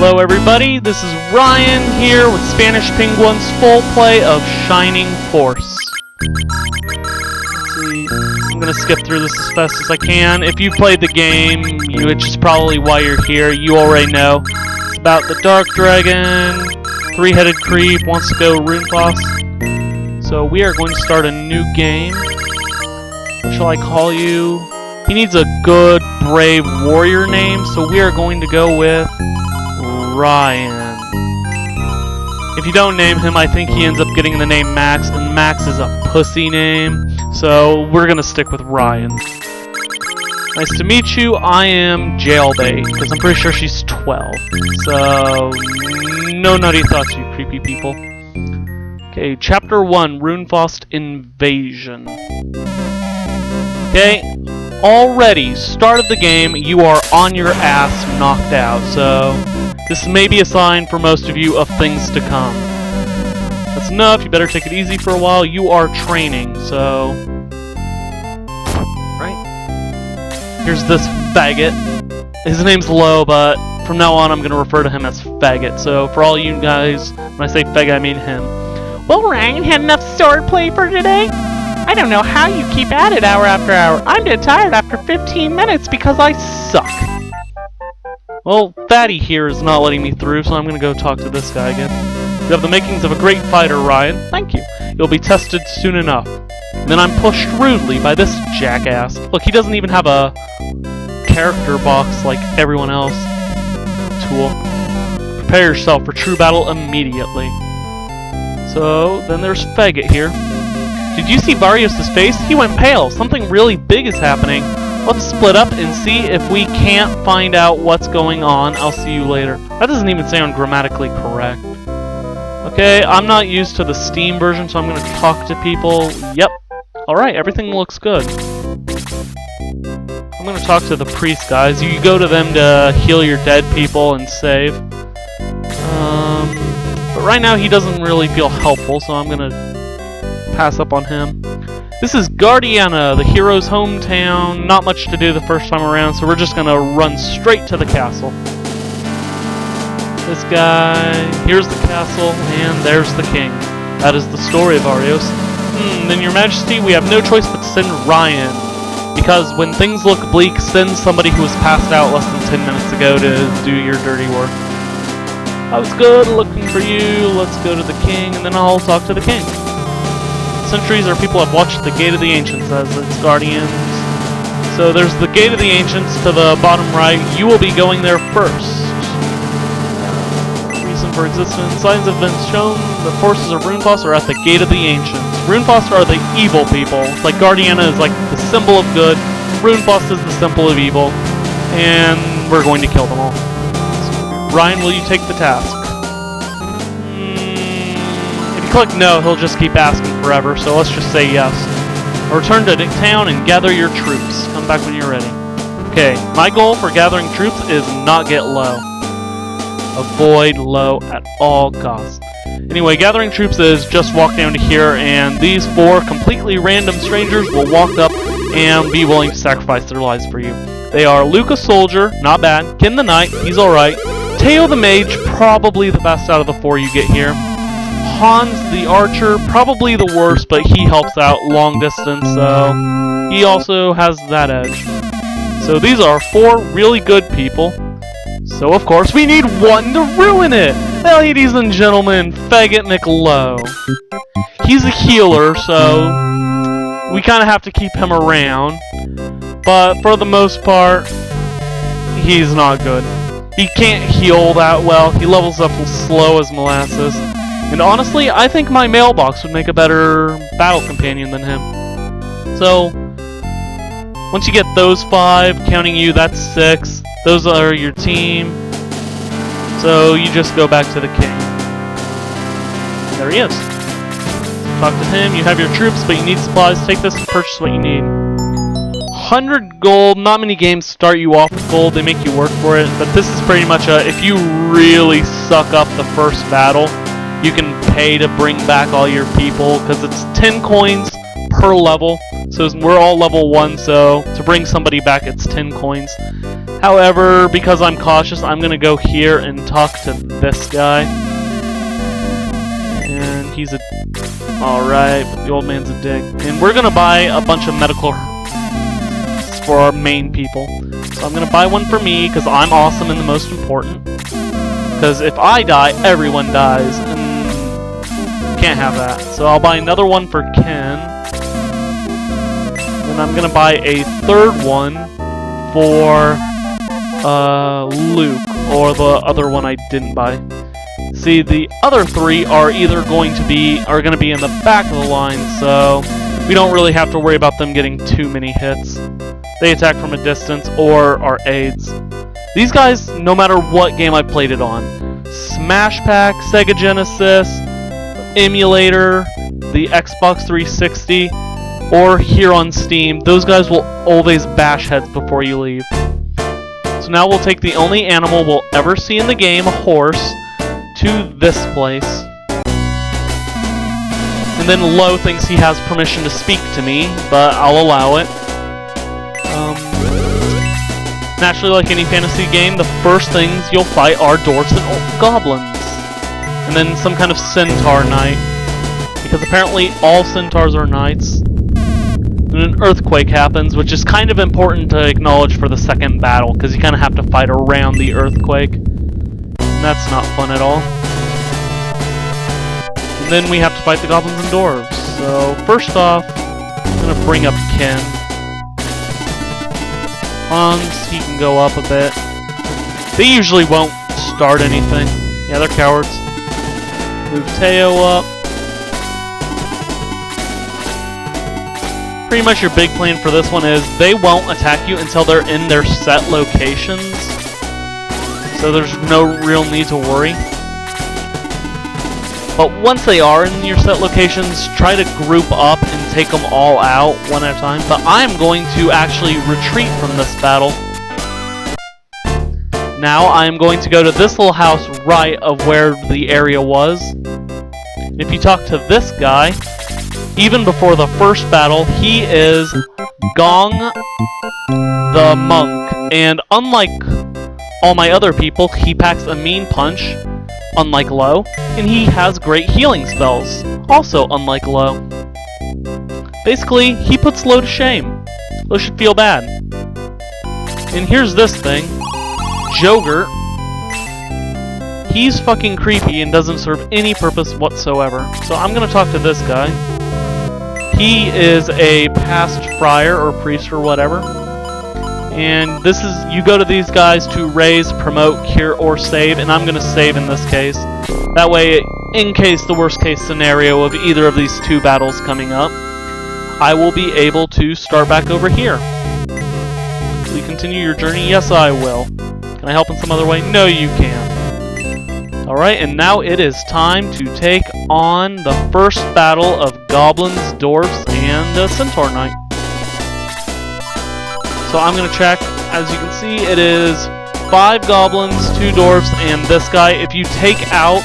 Hello everybody, this is Ryan here with Spanish Penguin's full play of Shining Force. Let's see, I'm gonna skip through this as fast as I can. If you've played the game, which is probably why you're here, you already know. It's about the Dark Dragon, three-headed creep, wants to go rune boss. So we are going to start a new game. What shall I call you? He needs a good, brave warrior name, so we are going to go with Ryan. If you don't name him, I think he ends up getting the name Max, and Max is a pussy name, so we're gonna stick with Ryan. Nice to meet you. I am Jailbait, because I'm pretty sure she's 12. So, no nutty thoughts, you creepy people. Okay, Chapter 1, Runefaust Invasion. Okay, already, start of the game, you are on your ass knocked out, so this may be a sign for most of you of things to come. That's enough, you better take it easy for a while. You are training, so... Right? Here's this faggot. His name's Lo, but from now on I'm going to refer to him as Faggot. So for all you guys, when I say faggot, I mean him. Well, Ryan, had enough swordplay for today? I don't know how you keep at it hour after hour. I'm dead tired after 15 minutes because I suck. Well, Fatty here is not letting me through, so I'm gonna go talk to this guy again. You have the makings of a great fighter, Ryan. Thank you. You'll be tested soon enough. And then I'm pushed rudely by this jackass. Look, he doesn't even have a character box like everyone else. Tool. Prepare yourself for true battle immediately. So, then there's Faggot here. Did you see Barrios' face? He went pale. Something really big is happening. Let's split up and see if we can't find out what's going on. I'll see you later. That doesn't even sound grammatically correct. Okay, I'm not used to the Steam version, so I'm going to talk to people. Yep. Alright, everything looks good. I'm going to talk to the priest guys. You go to them to heal your dead people and save. But right now he doesn't really feel helpful, so I'm going to pass up on him. This is Guardiana, the hero's hometown. Not much to do the first time around, so we're just gonna run straight to the castle. This guy, here's the castle, and there's the king. That is the story of Barrios. Then your majesty, we have no choice but to send Ryan. Because when things look bleak, send somebody who was passed out less than 10 minutes ago to do your dirty work. I was good looking for you. Let's go to the king, and then I'll talk to the king. Centuries or people have watched the Gate of the Ancients as its guardians. So there's the Gate of the Ancients to the bottom right. You will be going there first. Reason for existence. Signs have been shown. The forces of Runefaust are at the Gate of the Ancients. Runefaust are the evil people. It's like Guardiana is like the symbol of good. Runefaust is the symbol of evil. And we're going to kill them all. So, Ryan, will you take the task? Click no, he'll just keep asking forever, so let's just say yes. Return to town and gather your troops. Come back when you're ready. Okay, my goal for gathering troops is not get low. Avoid low at all costs. Anyway, gathering troops is just walk down to here, and these 4 completely random strangers will walk up and be willing to sacrifice their lives for you. They are Luca Soldier, not bad. Ken the Knight, he's alright. Teo the Mage, probably the best out of the 4 you get here. Hans the Archer, probably the worst, but he helps out long distance, so he also has that edge. So these are 4 really good people. So of course we need one to ruin it! Ladies and gentlemen, Faggot McLow. He's a healer, so we kind of have to keep him around. But for the most part, he's not good. He can't heal that well. He levels up slow as molasses. And honestly, I think my mailbox would make a better battle companion than him. So, once you get those 5, counting you, that's 6. Those are your team. So, you just go back to the king. And there he is. Talk to him, you have your troops, but you need supplies. Take this to purchase what you need. 100 gold, not many games start you off with gold, they make you work for it. But this is pretty much a, if you really suck up the first battle, you can pay to bring back all your people, because it's 10 coins per level. So we're all level 1, so to bring somebody back it's 10 coins. However, because I'm cautious, I'm gonna go here and talk to this guy. And he's a... Alright, but the old man's a dick. And we're gonna buy a bunch of medical for our main people. So I'm gonna buy one for me, because I'm awesome and the most important. Because if I die, everyone dies, and can't have that. So I'll buy another one for Ken. And I'm gonna buy a third one for Luke, or the other one I didn't buy. See, the other three are either going to be in the back of the line, so we don't really have to worry about them getting too many hits. They attack from a distance or are aids. These guys, no matter what game I played it on, Smash Pack, Sega Genesis, Emulator, the Xbox 360, or here on Steam, those guys will always bash heads before you leave. So now we'll take the only animal we'll ever see in the game, a horse, to this place. And then Lo thinks he has permission to speak to me, but I'll allow it. Naturally, like any fantasy game, the first things you'll fight are dwarfs and goblins. And then some kind of centaur knight. Because apparently all centaurs are knights. And an earthquake happens, which is kind of important to acknowledge for the second battle, because you kind of have to fight around the earthquake. And that's not fun at all. And then we have to fight the goblins and dwarves. So, first off, I'm going to bring up Ken. Hans, he can go up a bit. They usually won't start anything. Yeah, they're cowards. Move Teo up. Pretty much your big plan for this one is they won't attack you until they're in their set locations. So there's no real need to worry. But once they are in your set locations, try to group up and take them all out one at a time. But I'm going to actually retreat from this battle. Now I'm going to go to this little house right of where the area was. If you talk to this guy, even before the first battle, he is Gong the Monk. And unlike all my other people, he packs a mean punch, unlike Lo, and he has great healing spells, also unlike Lo. Basically, he puts Lo to shame. Lo should feel bad. And here's this thing, Jogurt. He's fucking creepy and doesn't serve any purpose whatsoever. So I'm gonna talk to this guy. He is a past friar or priest or whatever. And this is, you go to these guys to raise, promote, cure, or save, and I'm going to save in this case. That way, in case the worst case scenario of either of these two battles coming up, I will be able to start back over here. Will you continue your journey? Yes, I will. Can I help in some other way? No, you can't. Alright, and now it is time to take on the first battle of goblins, dwarves, and a centaur knight. So I'm going to check. As you can see, it is 5 goblins, 2 dwarves, and this guy. If you take out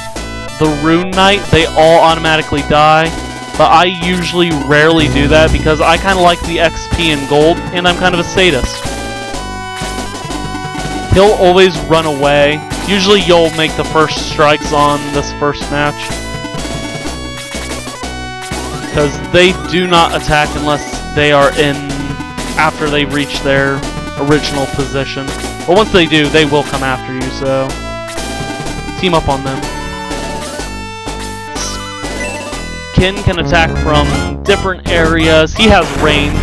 the rune knight, they all automatically die. But I usually rarely do that because I kind of like the XP and gold, and I'm kind of a sadist. He'll always run away. Usually you'll make the first strikes on this first match. Because they do not attack unless they are in after they reach their original position. But once they do, they will come after you, so team up on them. Ken can attack from different areas. He has range.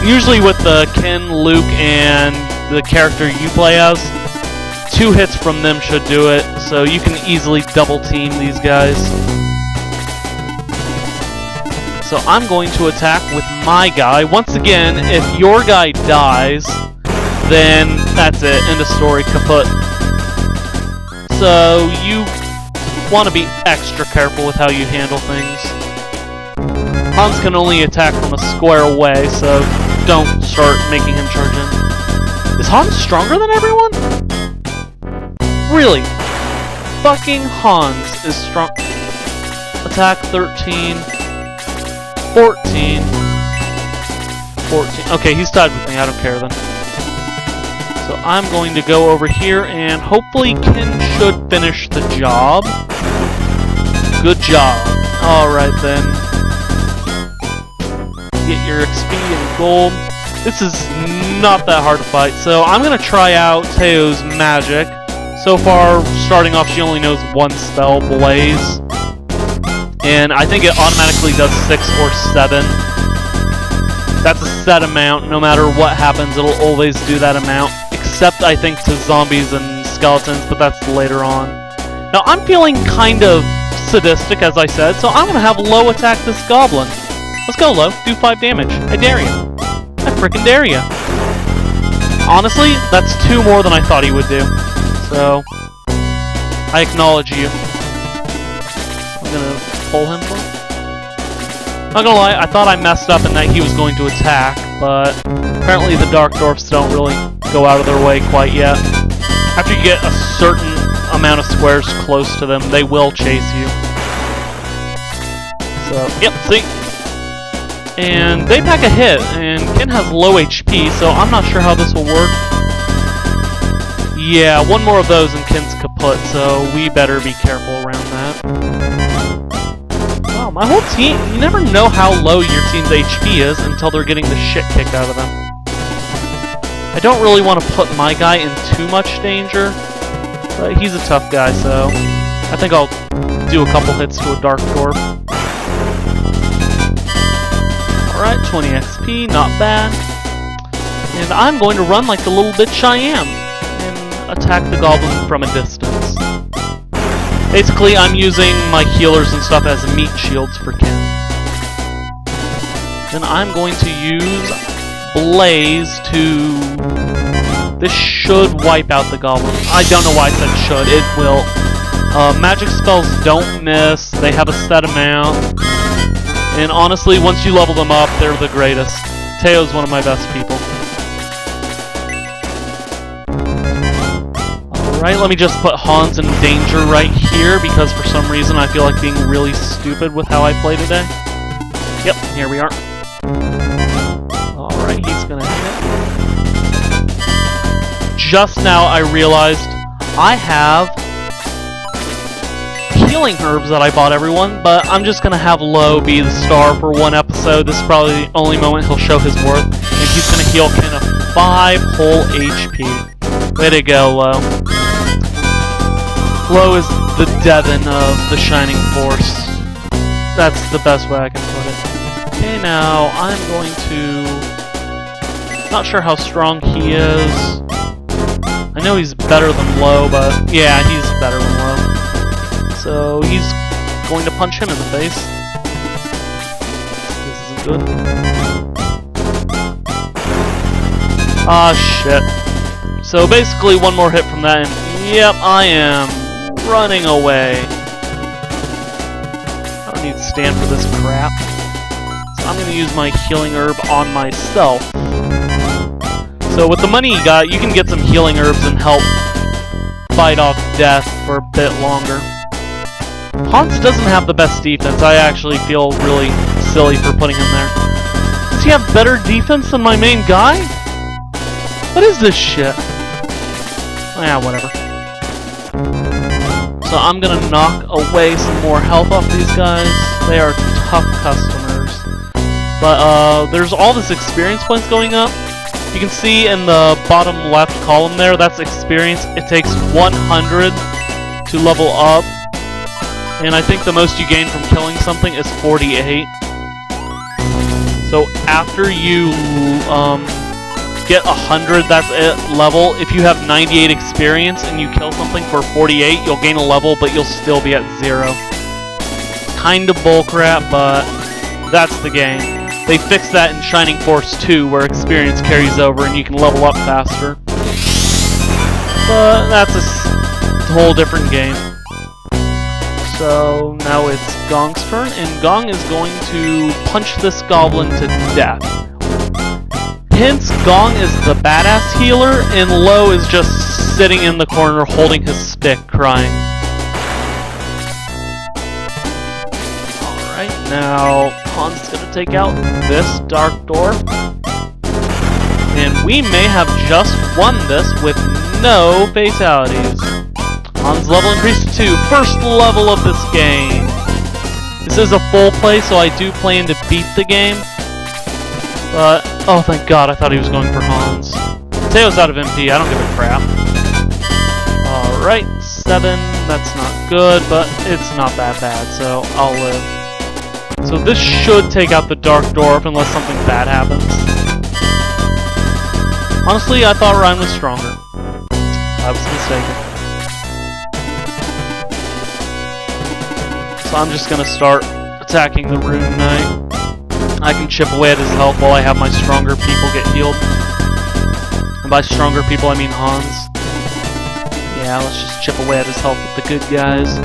Usually with the Ken, Luke, and the character you play as, 2 hits from them should do it, so you can easily double team these guys. So I'm going to attack with my guy. Once again, if your guy dies, then that's it. End of story. Kaput. So you want to be extra careful with how you handle things. Hans can only attack from a square away, so don't start making him charge in. Is Hans stronger than everyone? Really? Fucking Hans is strong. Attack 13. 14. 14. Okay, he's tied with me. I don't care then. So I'm going to go over here, and hopefully Ken should finish the job. Good job. Alright then. Get your XP and gold. This is not that hard to fight, so I'm going to try out Teo's magic. So far, starting off, she only knows one spell, Blaze. And I think it automatically does 6 or 7. That's a set amount. No matter what happens, it'll always do that amount. Except, I think, to zombies and skeletons, but that's later on. Now, I'm feeling kind of sadistic, as I said, so I'm going to have Lo attack this goblin. Let's go, Lo. Do 5 damage. I dare you. I frickin' dare you. Honestly, that's 2 more than I thought he would do. So, I acknowledge you. I'm going to pull him for him. Not gonna lie, I thought I messed up and that he was going to attack, but apparently the Dark Dwarfs don't really go out of their way quite yet. After you get a certain amount of squares close to them, they will chase you. So, yep, see? And they pack a hit, and Ken has low HP, so I'm not sure how this will work. Yeah, 1 more of those and Ken's kaput, so we better be careful around that. Wow, my whole team, you never know how low your team's HP is until they're getting the shit kicked out of them. I don't really want to put my guy in too much danger, but he's a tough guy, so I think I'll do a couple hits to a Dark Dwarf. Alright, 20 XP, not bad. And I'm going to run like the little bitch I am and attack the goblin from a distance. Basically, I'm using my healers and stuff as meat shields for Ken. Then I'm going to use Blaze to... This should wipe out the goblin. I don't know why I said should. It will. Magic spells don't miss. They have a set amount. And honestly, once you level them up, they're the greatest. Teo's one of my best people. Alright, let me just put Hans in danger right here, because for some reason I feel like being really stupid with how I play today. Yep, here we are. Alright, he's gonna hit. Just now I realized I have healing herbs that I bought everyone, but I'm just gonna have Lo be the star for 1 episode. This is probably the only moment he'll show his worth, and he's gonna heal Ken of 5 whole HP. Way to go, Lo. Lo is the Devon of the Shining Force. That's the best way I can put it. Okay, now I'm going to... Not sure how strong he is. I know he's better than Lo, but yeah, he's better than Lo. So he's going to punch him in the face. This isn't good. Ah, shit. So basically 1 more hit from that, and yep, I am running away. I don't need to stand for this crap. So I'm going to use my healing herb on myself. So with the money you got, you can get some healing herbs and help fight off death for a bit longer. Hans doesn't have the best defense. I actually feel really silly for putting him there. Does he have better defense than my main guy? What is this shit? Yeah, whatever. So I'm gonna knock away some more health off these guys. They are tough customers. But there's all this experience points going up. You can see in the bottom left column there, that's experience. It takes 100 to level up. And I think the most you gain from killing something is 48. So after you get 100, that's it, level. If you have 98 experience and you kill something for 48, you'll gain a level, but you'll still be at 0. Kinda bullcrap, but that's the game. They fixed that in Shining Force 2, where experience carries over and you can level up faster. But that's a whole different game. So now it's Gong's turn, and Gong is going to punch this goblin to death. Hence, Gong is the badass healer, and Lo is just sitting in the corner holding his stick, crying. Alright, now Hans is going to take out this Dark Dwarf. And we may have just won this with no fatalities. Hans' level increased to 2, first level of this game. This is a full play, so I do plan to beat the game. But, oh thank God, I thought he was going for Hans. Mateo's out of MP, I don't give a crap. Alright, 7, that's not good, but it's not that bad, so I'll live. So this should take out the Dark Dwarf unless something bad happens. Honestly, I thought Ryan was stronger. I was mistaken. So I'm just gonna start attacking the Rune Knight. I can chip away at his health while I have my stronger people get healed. And by stronger people, I mean Hans. Yeah, let's just chip away at his health with the good guys.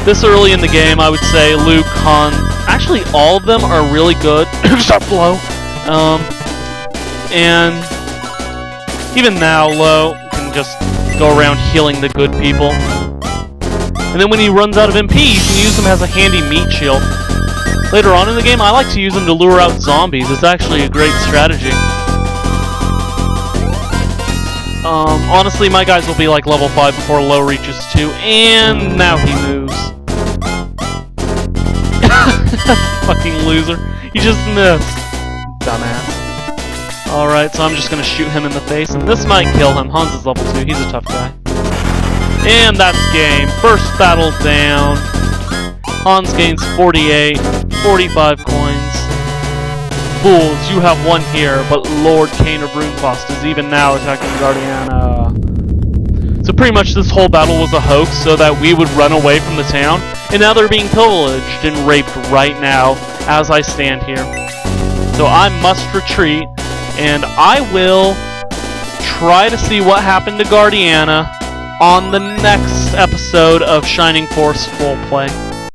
This early in the game, I would say Luke, Han, actually all of them are really good, except Lo. And even now, Lo can just go around healing the good people. And then when he runs out of MP, you can use him as a handy meat shield. Later on in the game, I like to use him to lure out zombies. It's actually a great strategy. Honestly, my guys will be like level 5 before Lo reaches 2, and now he moves. Fucking loser. He just missed. Dumbass. Alright, so I'm just gonna shoot him in the face, and this might kill him. Hans is level 2, he's a tough guy. And that's game. First battle down. Hans gains 48, 45 coins. Fools, you have won here, but Lord Kane of Runefost is even now attacking Guardiana. So pretty much this whole battle was a hoax so that we would run away from the town, and now they're being pillaged and raped right now as I stand here. So I must retreat, and I will try to see what happened to Guardiana on the next episode of Shining Force Full Play.